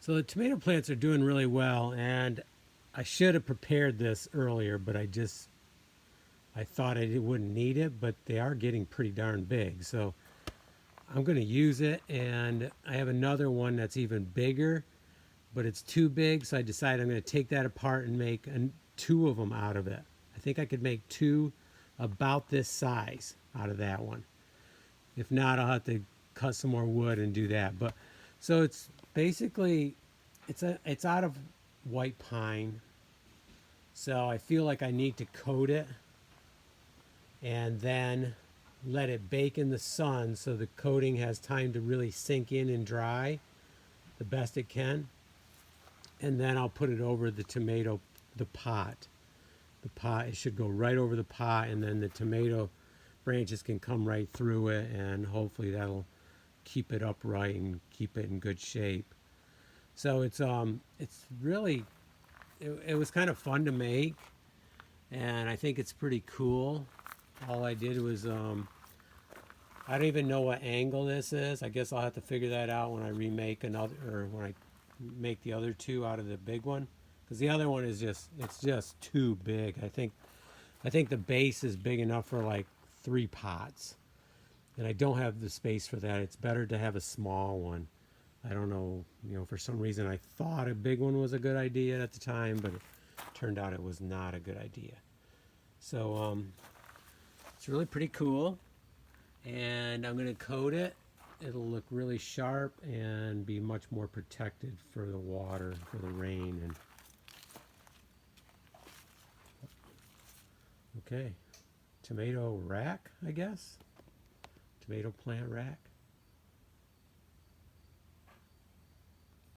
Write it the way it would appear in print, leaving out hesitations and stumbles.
So the tomato plants are doing really well, and I should have prepared this earlier, but I thought I wouldn't need it, but they are getting pretty darn big. So I'm going to use it, and I have another one that's even bigger, but it's too big, so I decided I'm going to take that apart and make two of them out of it. I think I could make two about this size out of that one. If not, I'll have to cut some more wood and do that. But so it's basically it's out of white pine. So I feel like I need to coat it and then let it bake in the sun so the coating has time to really sink in and dry the best it can. And then I'll put it over the tomato, the pot. The pot, it should go right over the pot, and then the tomato branches can come right through it, and hopefully that'll keep it upright and keep it in good shape. So it's really it was kind of fun to make, and I think it's pretty cool. All I did was I don't even know what angle this is. I guess I'll have to figure that out when I remake another, or when I make the other two out of the big one, because the other one is just too big. I think the base is big enough for like 3 pots, and I don't have the space for that. It's better to have a small one. I don't know, for some reason I thought a big one was a good idea at the time, but it turned out it was not a good idea. So it's really pretty cool, and I'm going to coat it. It'll look really sharp and be much more protected for the water, for the rain. And okay, tomato rack, I guess. Tomato plant rack.